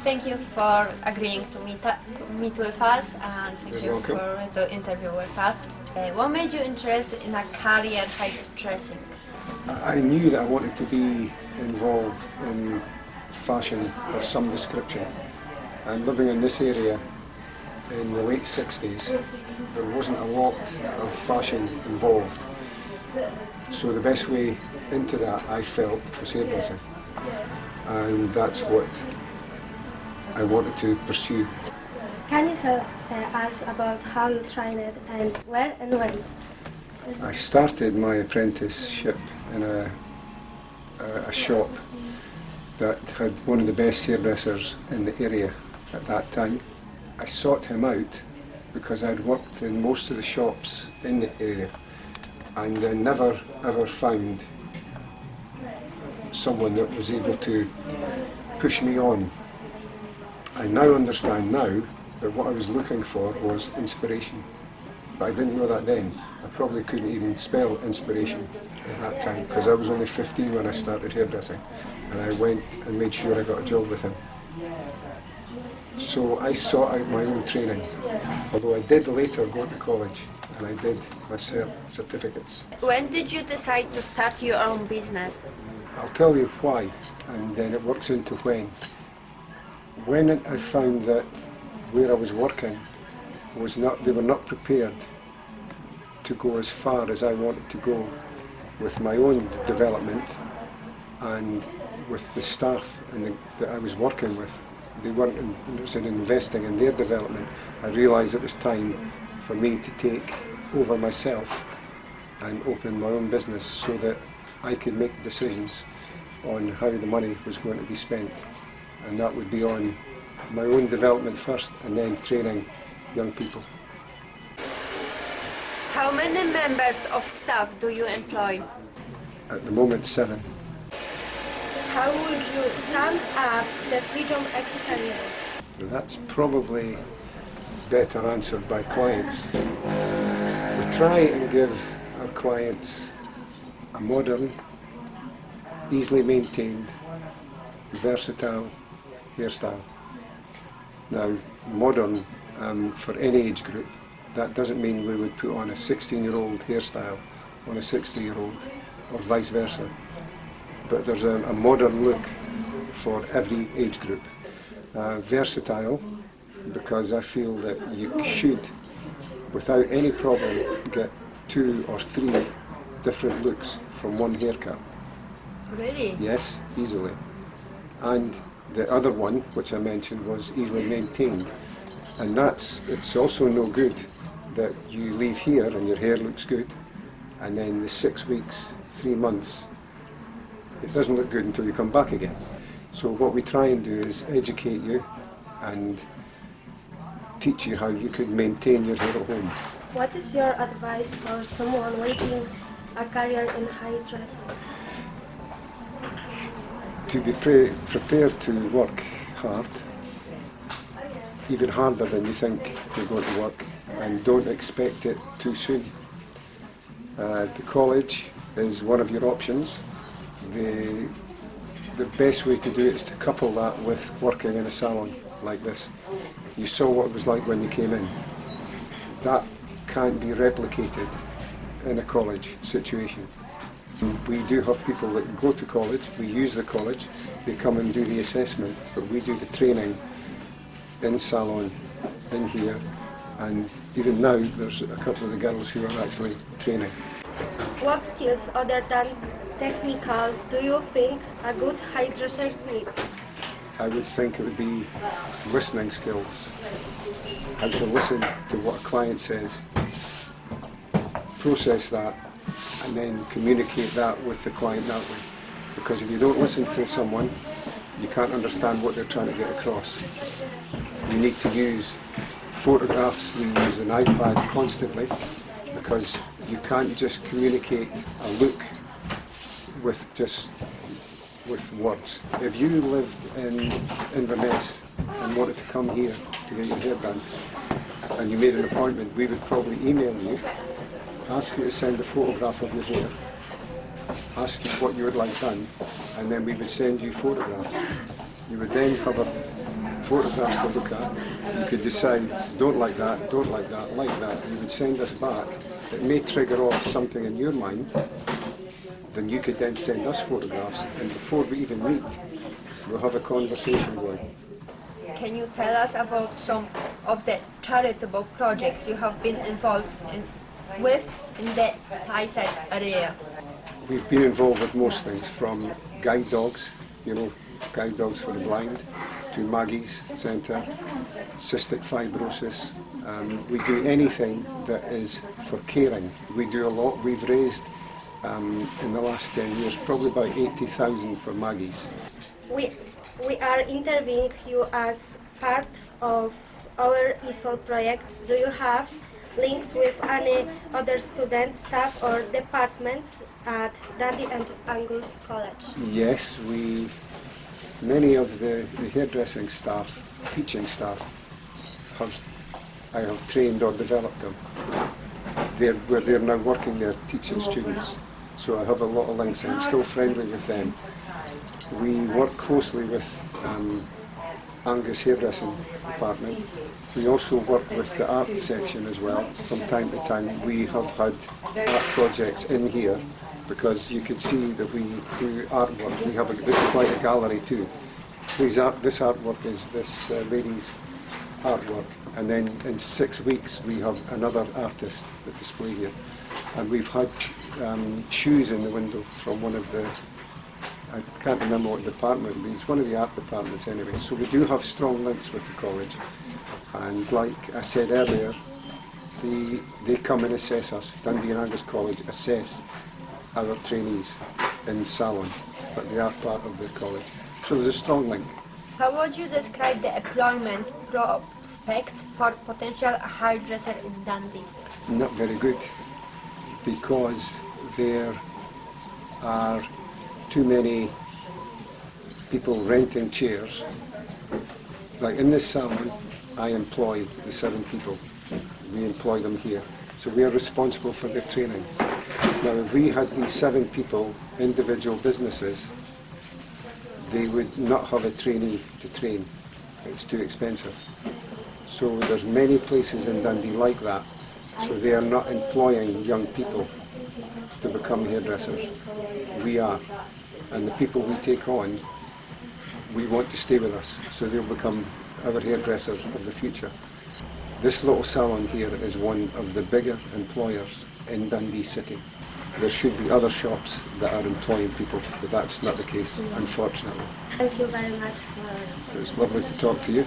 Thank you for agreeing to meet with us, and thank you welcome. for the interview with us. What made you interested in a career hairdressing? I knew that I wanted to be involved in fashion of some description. And living in this area in the late 60s, there wasn't a lot of fashion involved. So the best way into that, I felt, was hairdressing. And that's what I wanted to pursue. Can you tell us about how you trained and where and when? I started my apprenticeship in a shop that had one of the best hairdressers in the area at that time. I sought him out because I'd worked in most of the shops in the area and I never ever found someone that was able to push me on. I now understand now that what I was looking for was inspiration, but I didn't know that then. I probably couldn't even spell inspiration at that time because I was only 15 when I started hairdressing, and I went and made sure I got a job with him. So I sought out my own training, although I did later go to college and I did my certificates. When did you decide to start your own business? I'll tell you why, and then it works into when. When I found that where I was working they were not prepared to go as far as I wanted to go with my own development and with the staff that I was working with. They weren't interested in investing in their development. I realised it was time for me to take over myself and open my own business so that I could make decisions on how the money was going to be spent, and that would be on my own development first and then training young people. How many members of staff do you employ? At the moment, 7. How would you sum up the Freedom experience? That's probably better answered by clients. We try and give our clients a modern, easily maintained, versatile hairstyle. Now, modern for any age group, that doesn't mean we would put on a 16-year-old hairstyle on a 60-year-old or vice versa. But there's a modern look for every age group. Versatile, because I feel that you should, without any problem, get 2 or 3 different looks from one haircut. Really? Yes, easily. And the other one, which I mentioned, was easily maintained. And it's also no good that you leave here and your hair looks good, and then the 6 weeks, 3 months, it doesn't look good until you come back again. So what we try and do is educate you and teach you how you could maintain your hair at home. What is your advice for someone waiting a career in hairdressing? To be prepared to work hard, even harder than you think you're going to work, and don't expect it too soon. The college is one of your options. The best way to do it is to couple that with working in a salon like this. You saw what it was like when you came in. That can't be replicated in a college situation. We do have people that go to college, we use the college, they come and do the assessment, but we do the training in salon, in here, and even now there's a couple of the girls who are actually training. What skills other than technical do you think a good hairdresser needs? I would think it would be listening skills, how to listen to what a client says, process that, and then communicate that with the client that way. Because if you don't listen to someone, you can't understand what they're trying to get across. You need to use photographs. We use an iPad constantly because you can't just communicate a look with words. If you lived in Inverness and wanted to come here to get your hair done and you made an appointment, we would probably email you, ask you to send a photograph of your hair, ask you what you would like done, and then we would send you photographs. You would then have a photographs to look at. You could decide, don't like that, don't like that, like that. You would send us back. It may trigger off something in your mind. Then you could then send us photographs, and before we even meet, we'll have a conversation going. Can you tell us about some of the charitable projects you have been involved with in the Kalczak area? We've been involved with most things, from guide dogs, guide dogs for the blind, to Maggie's Centre, cystic fibrosis. We do anything that is for caring. We do a lot. We've raised, in the last 10 years, probably about 80,000 for Maggie's. We are interviewing you as part of our ESOL project. Do you have links with any other students, staff or departments at Dundee and Angus College? Yes, many of the hairdressing staff, teaching staff, I have trained or developed them. They're now working there teaching students. So I have a lot of links and I'm still friendly with them. We work closely with Angus Hairdressing Department. We also work with the art section as well. From time to time we have had art projects in here because you can see that we do artwork. This is like a gallery too. This artwork is this lady's artwork, and then in 6 weeks we have another artist that display here. And we've had shoes in the window from one of the, I can't remember what department, but it's one of the art departments anyway. So we do have strong links with the college. And like I said earlier, they come and assess us. Dundee and Angus College assess our trainees in salon, but they are part of the college. So there's a strong link. How would you describe the employment prospects for potential hairdresser in Dundee? Not very good, because there are too many people renting chairs. Like in this salon, I employ the 7 people. We employ them here. So we are responsible for their training. Now, if we had these 7 people, individual businesses, they would not have a trainee to train. It's too expensive. So there's many places in Dundee like that. So they are not employing young people to become hairdressers. We are. And the people we take on, we want to stay with us. So they'll become our hairdressers of the future. This little salon here is one of the bigger employers in Dundee City. There should be other shops that are employing people, but that's not the case, unfortunately. Thank you very much. It was lovely to talk to you.